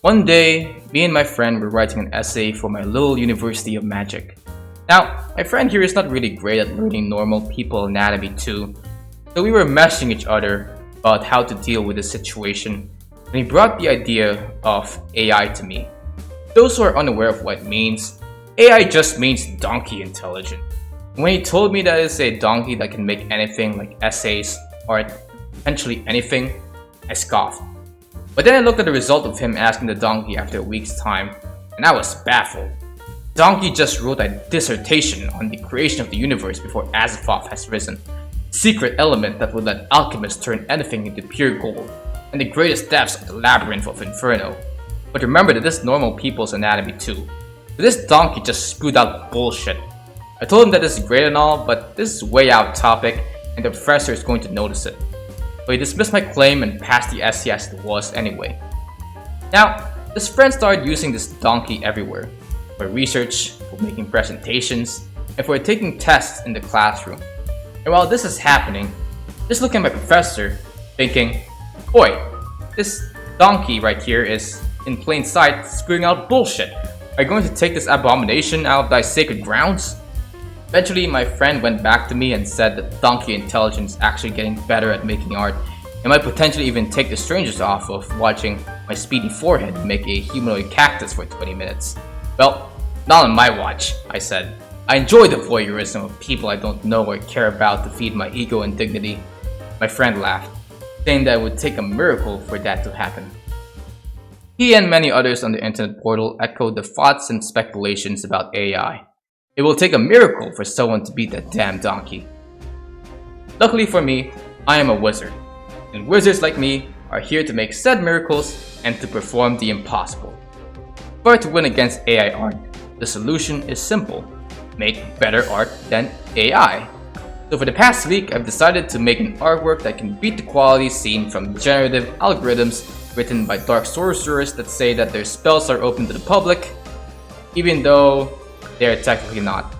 One day, me and my friend were writing an essay for my little University of Magic. Now, my friend here is not really great at learning normal people anatomy too, so we were messaging each other about how to deal with the situation, and he brought the idea of AI to me. Those who are unaware of what it means, AI just means donkey intelligent. When he told me that it's a donkey that can make anything like essays, art, potentially anything, I scoffed. But then I looked at the result of him asking the donkey after a week's time, and I was baffled. Donkey just wrote a dissertation on the creation of the universe before Azeroth has risen, secret element that would let alchemists turn anything into pure gold, and the greatest depths of the labyrinth of Inferno. But remember that this is normal people's anatomy too. But this donkey just spewed out bullshit. I told him that this is great and all, but this is way out topic, and the professor is going to notice it. So he dismissed my claim and passed the essay as it was anyway. Now, his friends started using this donkey everywhere, for research, for making presentations, and for taking tests in the classroom. And while this is happening, just looking at my professor, thinking, boy, this donkey right here is in plain sight screwing out bullshit. Are you going to take this abomination out of thy sacred grounds? Eventually, my friend went back to me and said that donkey intelligence is actually getting better at making art and might potentially even take the strangers off of watching my speedy forehead make a humanoid cactus for 20 minutes. Well, not on my watch, I said. I enjoy the voyeurism of people I don't know or care about to feed my ego and dignity. My friend laughed, saying that it would take a miracle for that to happen. He and many others on the internet portal echoed the thoughts and speculations about AI. It will take a miracle for someone to beat that damn donkey. Luckily for me, I am a wizard, and wizards like me are here to make said miracles and to perform the impossible. For to win against AI art, the solution is simple: make better art than AI. So for the past week, I've decided to make an artwork that can beat the quality seen from generative algorithms written by dark sorcerers that say that their spells are open to the public, even though they are technically not.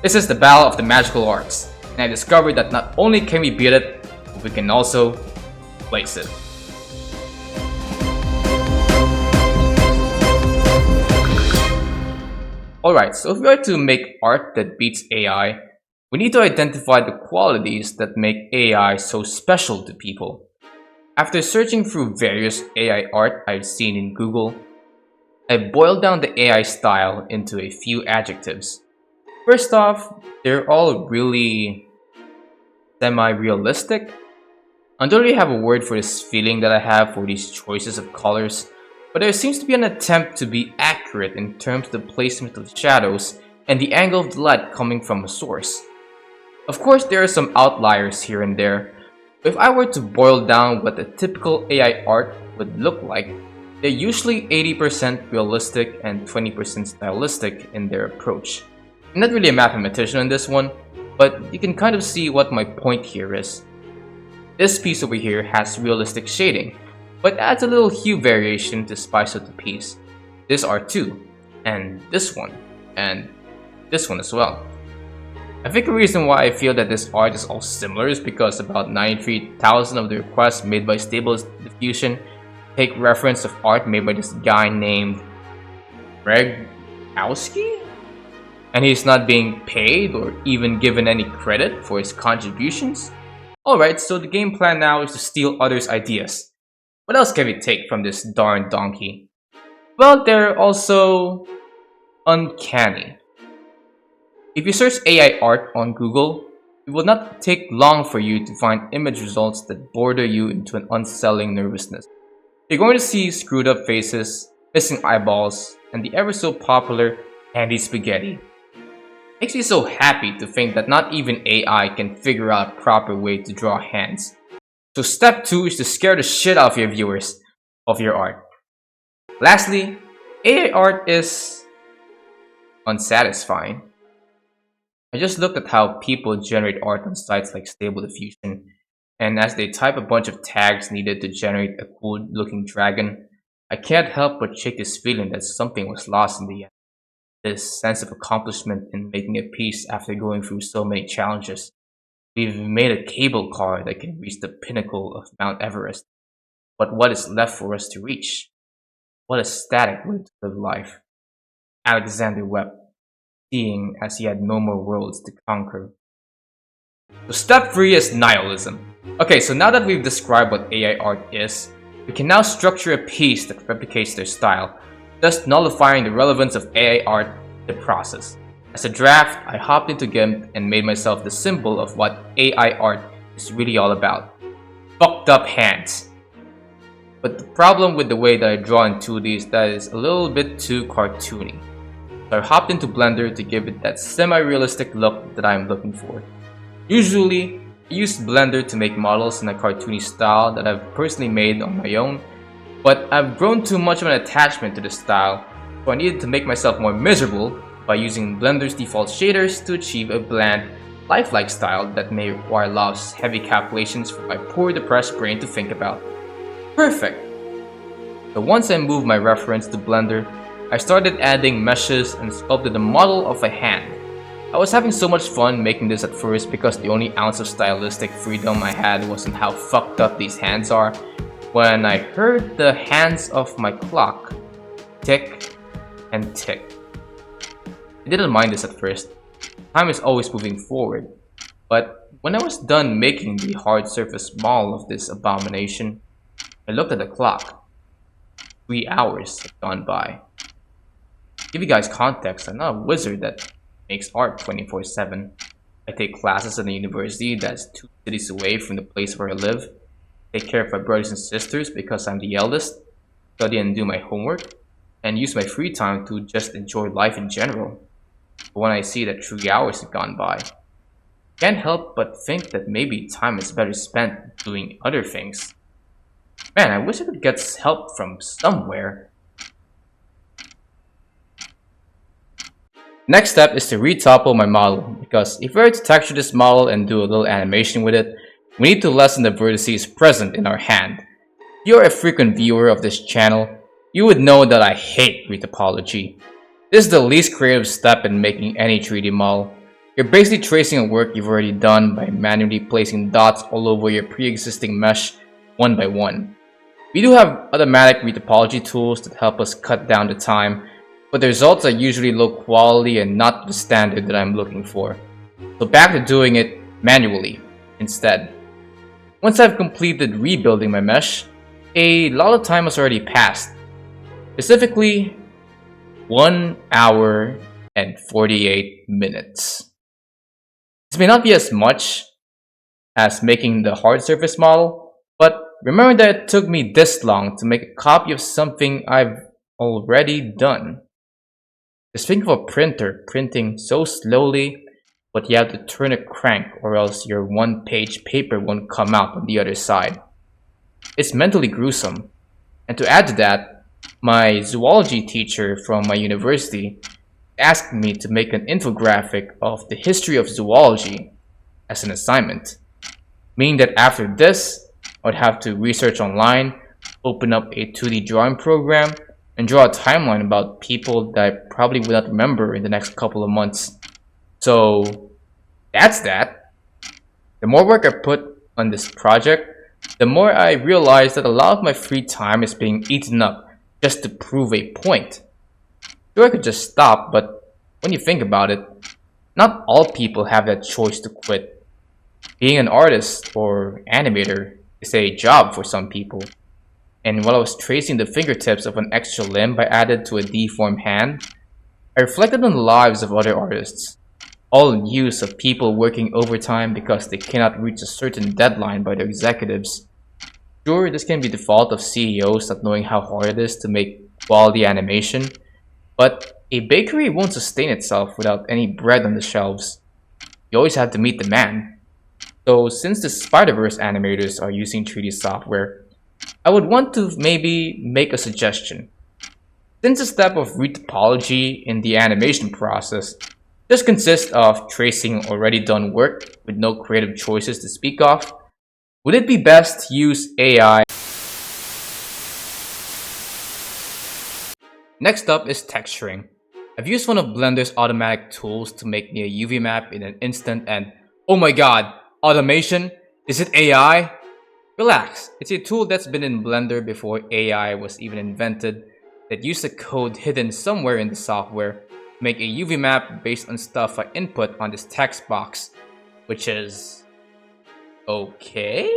This is the battle of the magical arts, and I discovered that not only can we beat it, but we can also place it. Alright, so if we are to make art that beats AI, we need to identify the qualities that make AI so special to people. After searching through various AI art I've seen in Google, I boiled down the AI style into a few adjectives. First off, they're all really semi-realistic. I don't really have a word for this feeling that I have for these choices of colors, but there seems to be an attempt to be accurate in terms of the placement of the shadows and the angle of the light coming from a source. Of course, there are some outliers here and there, but if I were to boil down what the typical AI art would look like, they're usually 80% realistic and 20% stylistic in their approach. I'm not really a mathematician on this one, but you can kind of see what my point here is. This piece over here has realistic shading, but adds a little hue variation to spice up the piece. This art too, and this one as well. I think the reason why I feel that this art is all similar is because about 93,000 of the requests made by Stable Diffusion take reference of art made by this guy named Regowski? And he's not being paid or even given any credit for his contributions? Alright, so the game plan now is to steal others' ideas. What else can we take from this darn donkey? Well, they're also uncanny. If you search AI art on Google, it will not take long for you to find image results that border you into an unsettling nervousness. You're going to see screwed up faces, missing eyeballs, and the ever so popular handy spaghetti. Makes me so happy to think that not even AI can figure out a proper way to draw hands. So step 2 is to scare the shit out of your viewers of your art. Lastly, AI art is unsatisfying. I just looked at how people generate art on sites like Stable Diffusion, and as they type a bunch of tags needed to generate a cool looking dragon, I can't help but shake this feeling that something was lost in the end. This sense of accomplishment in making a piece after going through so many challenges. We've made a cable car that can reach the pinnacle of Mount Everest, but what is left for us to reach? What a static way to live life. Alexander wept, seeing as he had no more worlds to conquer. So step 3 is nihilism. Okay, so now that we've described what AI art is, we can now structure a piece that replicates their style, thus nullifying the relevance of AI art in the process. As a draft, I hopped into GIMP and made myself the symbol of what AI art is really all about. Fucked up hands. But the problem with the way that I draw in 2D is that it's a little bit too cartoony. So I hopped into Blender to give it that semi-realistic look that I'm looking for. Usually, I use Blender to make models in a cartoony style that I've personally made on my own, but I've grown too much of an attachment to the style, so I needed to make myself more miserable by using Blender's default shaders to achieve a bland, lifelike style that may require a lot of heavy calculations for my poor depressed brain to think about. Perfect! So once I moved my reference to Blender, I started adding meshes and sculpted a model of a hand. I was having so much fun making this at first because the only ounce of stylistic freedom I had was in how fucked up these hands are, when I heard the hands of my clock tick and tick. I didn't mind this at first. Time is always moving forward, but when I was done making the hard surface model of this abomination, I looked at the clock. 3 hours had gone by. To give you guys context, I'm not a wizard that makes art 24/7. I take classes at a university that's 2 cities away from the place where I live, take care of my brothers and sisters because I'm the eldest, study and do my homework, and use my free time to just enjoy life in general. But when I see that 3 hours have gone by, I can't help but think that maybe time is better spent doing other things. Man, I wish I could get help from somewhere. Next step is to retopple my model, because if we were to texture this model and do a little animation with it, we need to lessen the vertices present in our hand. If you're a frequent viewer of this channel, you would know that I hate retopology. This is the least creative step in making any 3D model. You're basically tracing a work you've already done by manually placing dots all over your pre-existing mesh one by one. We do have automatic retopology tools that help us cut down the time, but the results are usually low quality and not the standard that I'm looking for. So back to doing it manually instead. Once I've completed rebuilding my mesh, a lot of time has already passed. Specifically, 1 hour and 48 minutes. This may not be as much as making the hard surface model, but remember that it took me this long to make a copy of something I've already done. Just think of a printer printing so slowly, but you have to turn a crank or else your one-page paper won't come out on the other side. It's mentally gruesome. And to add to that, my zoology teacher from my university asked me to make an infographic of the history of zoology as an assignment, meaning that after this, I would have to research online, open up a 2D drawing program, and draw a timeline about people that I probably would not remember in the next couple of months. So that's that. The more work I put on this project, the more I realize that a lot of my free time is being eaten up just to prove a point. Sure, I could just stop, but when you think about it, not all people have that choice to quit. Being an artist or animator is a job for some people. And while I was tracing the fingertips of an extra limb I added to a deformed hand, I reflected on the lives of other artists, all in use of people working overtime because they cannot reach a certain deadline by their executives. Sure, this can be the fault of CEOs not knowing how hard it is to make quality animation, but a bakery won't sustain itself without any bread on the shelves. You always have to meet the man. So since the Spider-Verse animators are using 3D software, I would want to maybe make a suggestion. Since the step of retopology in the animation process just consists of tracing already done work with no creative choices to speak of, would it be best to use AI? Next up is texturing. I've used one of Blender's automatic tools to make me a UV map in an instant and oh my god, automation? Is it AI? Relax, it's a tool that's been in Blender before AI was even invented, that use a code hidden somewhere in the software to make a UV map based on stuff I input on this text box, which is okay?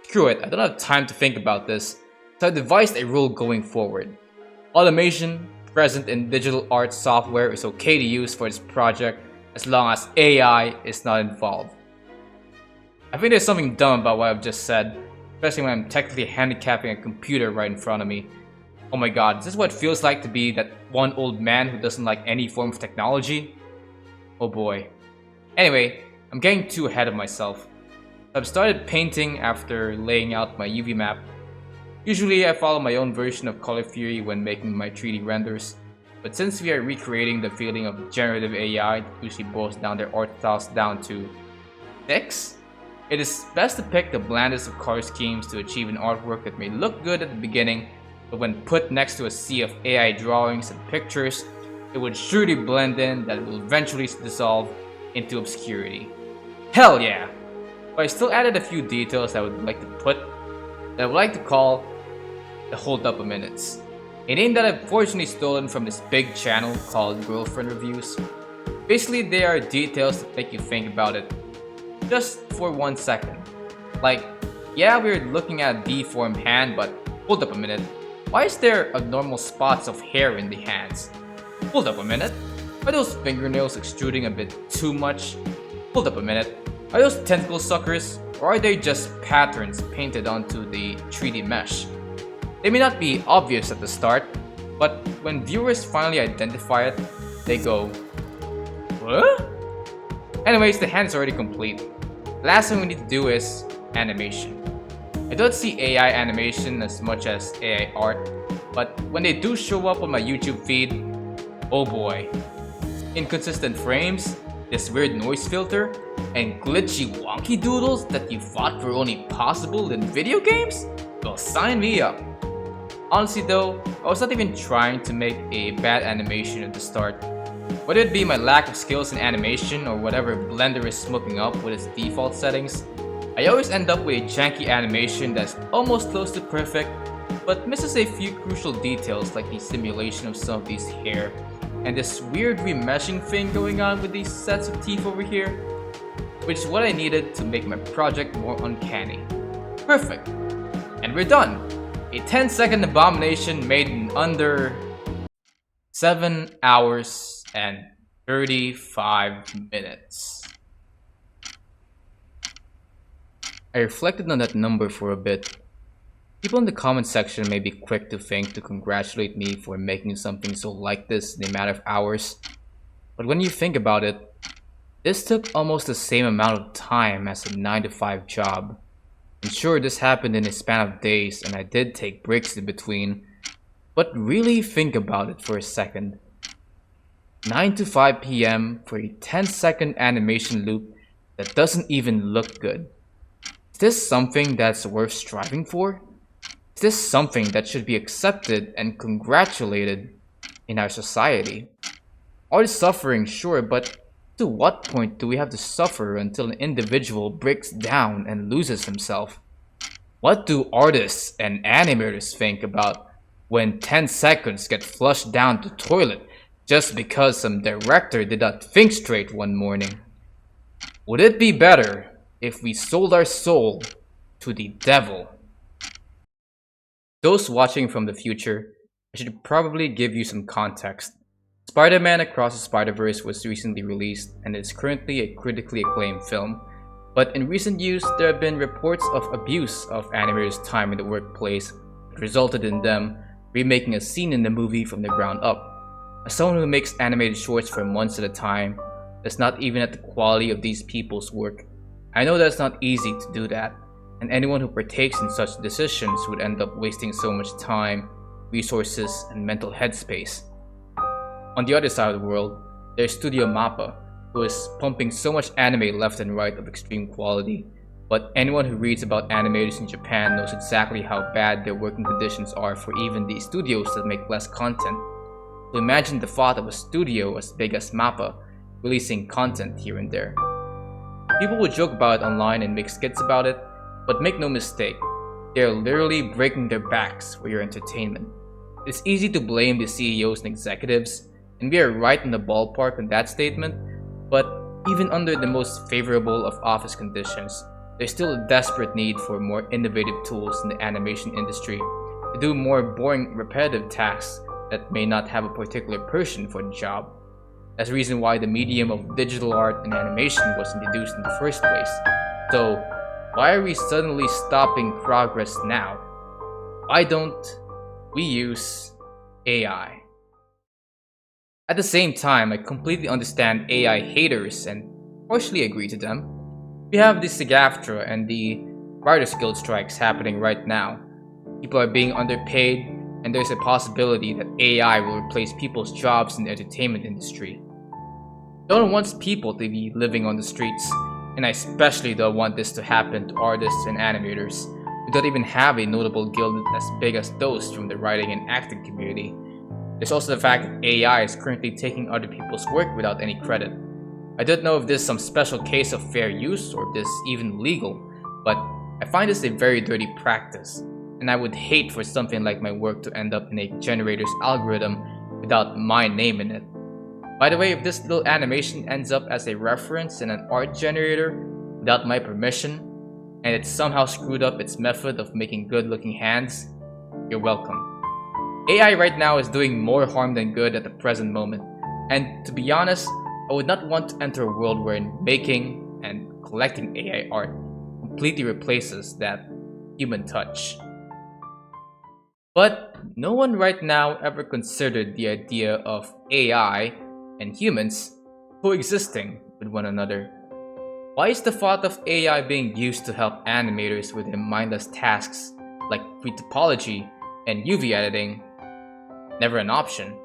Screw it, I don't have time to think about this, so I devised a rule going forward. Automation present in digital art software is okay to use for this project as long as AI is not involved. I think there's something dumb about what I've just said, especially when I'm technically handicapping a computer right in front of me. Oh my god, is this what it feels like to be that one old man who doesn't like any form of technology? Oh boy. Anyway, I'm getting too ahead of myself. I've started painting after laying out my UV map. Usually I follow my own version of color theory when making my 3D renders, but since we are recreating the feeling of generative AI that usually boils down their art styles down to 6, it is best to pick the blandest of color schemes to achieve an artwork that may look good at the beginning, but when put next to a sea of AI drawings and pictures, it would surely blend in that it will eventually dissolve into obscurity. Hell yeah! But I still added a few details I would like to put that I would like to call the Hold Up a Minutes. A name that I've fortunately stolen from this big channel called Girlfriend Reviews. Basically, they are details that make you think about it just for 1 second. Like, yeah, we're looking at a deformed hand, but hold up a minute. Why is there abnormal spots of hair in the hands? Hold up a minute. Are those fingernails extruding a bit too much? Hold up a minute. Are those tentacle suckers, or are they just patterns painted onto the 3D mesh? They may not be obvious at the start, but when viewers finally identify it, they go, what? Anyways, the hand is already complete. The last thing we need to do is animation. I don't see AI animation as much as AI art, but when they do show up on my YouTube feed, oh boy. Inconsistent frames, this weird noise filter, and glitchy wonky doodles that you thought were only possible in video games? Well, sign me up. Honestly though, I was not even trying to make a bad animation at the start. Whether it be my lack of skills in animation or whatever Blender is smoking up with its default settings, I always end up with a janky animation that's almost close to perfect, but misses a few crucial details like the simulation of some of these hair, and this weird remeshing thing going on with these sets of teeth over here, which is what I needed to make my project more uncanny. Perfect! And we're done! A 10-second abomination made in under 7 hours and 35 minutes. I reflected on that number for a bit. People in the comment section may be quick to think to congratulate me for making something so like this in a matter of hours. But when you think about it, this took almost the same amount of time as a 9-to-5 job. And sure, this happened in a span of days and I did take breaks in between. But really think about it for a second. 9 to 5 PM for a 10-second animation loop that doesn't even look good. Is this something that's worth striving for? Is this something that should be accepted and congratulated in our society? Art is suffering, sure, but to what point do we have to suffer until an individual breaks down and loses himself? What do artists and animators think about when 10 seconds get flushed down the toilet just because some director did not think straight one morning? Would it be better if we sold our soul to the devil? Those watching from the future, I should probably give you some context. Spider-Man Across the Spider-Verse was recently released and is currently a critically acclaimed film, but in recent years there have been reports of abuse of animators' time in the workplace that resulted in them remaking a scene in the movie from the ground up. As someone who makes animated shorts for months at a time, that's not even at the quality of these people's work, I know that it's not easy to do that, and anyone who partakes in such decisions would end up wasting so much time, resources, and mental headspace. On the other side of the world, there's Studio Mappa, who is pumping so much anime left and right of extreme quality, but anyone who reads about animators in Japan knows exactly how bad their working conditions are for even the studios that make less content. So imagine the thought of a studio as big as Mappa releasing content here and there. People will joke about it online and make skits about it, but make no mistake, they are literally breaking their backs for your entertainment. It's easy to blame the CEOs and executives, and we are right in the ballpark on that statement, but even under the most favorable of office conditions, there's still a desperate need for more innovative tools in the animation industry to do more boring, repetitive tasks that may not have a particular person for the job. That's the reason why the medium of digital art and animation was introduced in the first place. So, why are we suddenly stopping progress now? Why don't we use AI? At the same time, I completely understand AI haters and partially agree to them. We have the SAG-AFTRA and the Writers Guild strikes happening right now. People are being underpaid, and there's a possibility that AI will replace people's jobs in the entertainment industry. No one wants people to be living on the streets, and I especially don't want this to happen to artists and animators who don't even have a notable guild as big as those from the writing and acting community. There's also the fact that AI is currently taking other people's work without any credit. I don't know if this is some special case of fair use or if this is even legal, but I find this a very dirty practice, and I would hate for something like my work to end up in a generator's algorithm without my name in it. By the way, if this little animation ends up as a reference in an art generator without my permission, and it somehow screwed up its method of making good looking hands, you're welcome. AI right now is doing more harm than good at the present moment, and to be honest, I would not want to enter a world wherein making and collecting AI art completely replaces that human touch. But no one right now ever considered the idea of AI and humans coexisting with one another. Why is the thought of AI being used to help animators with their mindless tasks like pre-topology and UV editing never an option?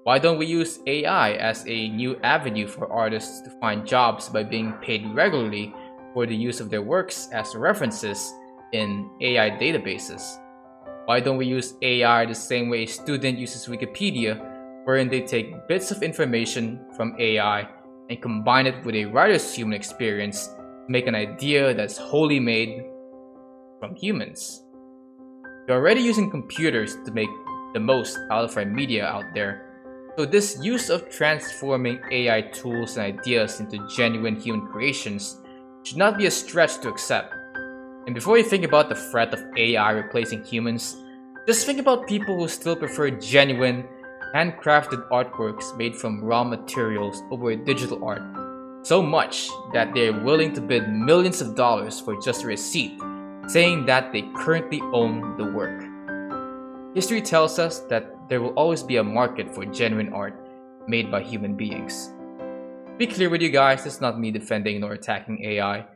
Why don't we use AI as a new avenue for artists to find jobs by being paid regularly for the use of their works as references in AI databases? Why don't we use AI the same way a student uses Wikipedia, wherein they take bits of information from AI and combine it with a writer's human experience to make an idea that's wholly made from humans? We're already using computers to make the most out of our media out there, so this use of transforming AI tools and ideas into genuine human creations should not be a stretch to accept. And before you think about the threat of AI replacing humans, just think about people who still prefer genuine, handcrafted artworks made from raw materials over digital art, so much that they are willing to bid millions of dollars for just a receipt saying that they currently own the work. History tells us that there will always be a market for genuine art made by human beings. To be clear with you guys, it's not me defending nor attacking AI,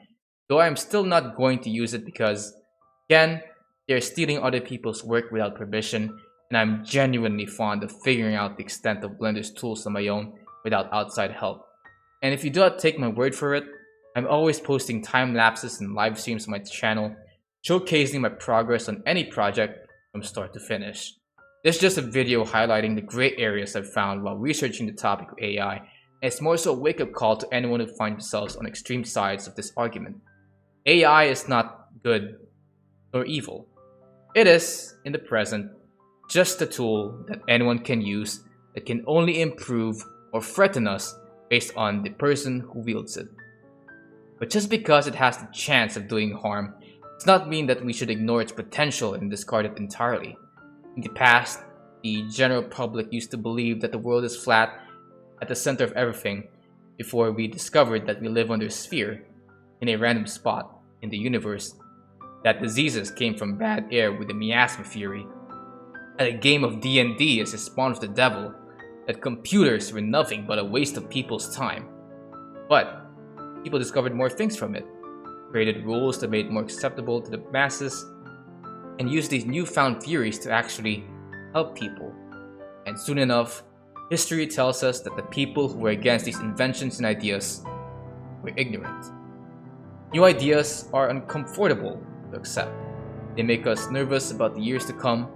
though I am still not going to use it because, again, they're stealing other people's work without permission, and I'm genuinely fond of figuring out the extent of Blender's tools on my own without outside help. And if you do not take my word for it, I'm always posting time lapses and live streams on my channel, showcasing my progress on any project from start to finish. This is just a video highlighting the gray areas I've found while researching the topic of AI, and it's more so a wake-up call to anyone who finds themselves on extreme sides of this argument. AI is not good or evil. It is, in the present, just a tool that anyone can use that can only improve or threaten us based on the person who wields it. But just because it has the chance of doing harm does not mean that we should ignore its potential and discard it entirely. In the past, the general public used to believe that the world is flat at the center of everything before we discovered that we live under a sphere in a random spot in the universe, that diseases came from bad air with the miasma theory, that a game of D&D is a spawn of the devil, that computers were nothing but a waste of people's time. But people discovered more things from it, created rules that made it more acceptable to the masses, and used these newfound theories to actually help people. And soon enough, history tells us that the people who were against these inventions and ideas were ignorant. New ideas are uncomfortable to accept. They make us nervous about the years to come,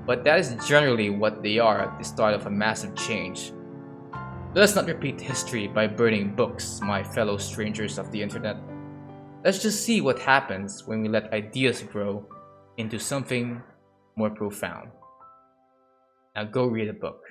but that is generally what they are at the start of a massive change. Let us not repeat history by burning books, my fellow strangers of the internet. Let's just see what happens when we let ideas grow into something more profound. Now go read a book.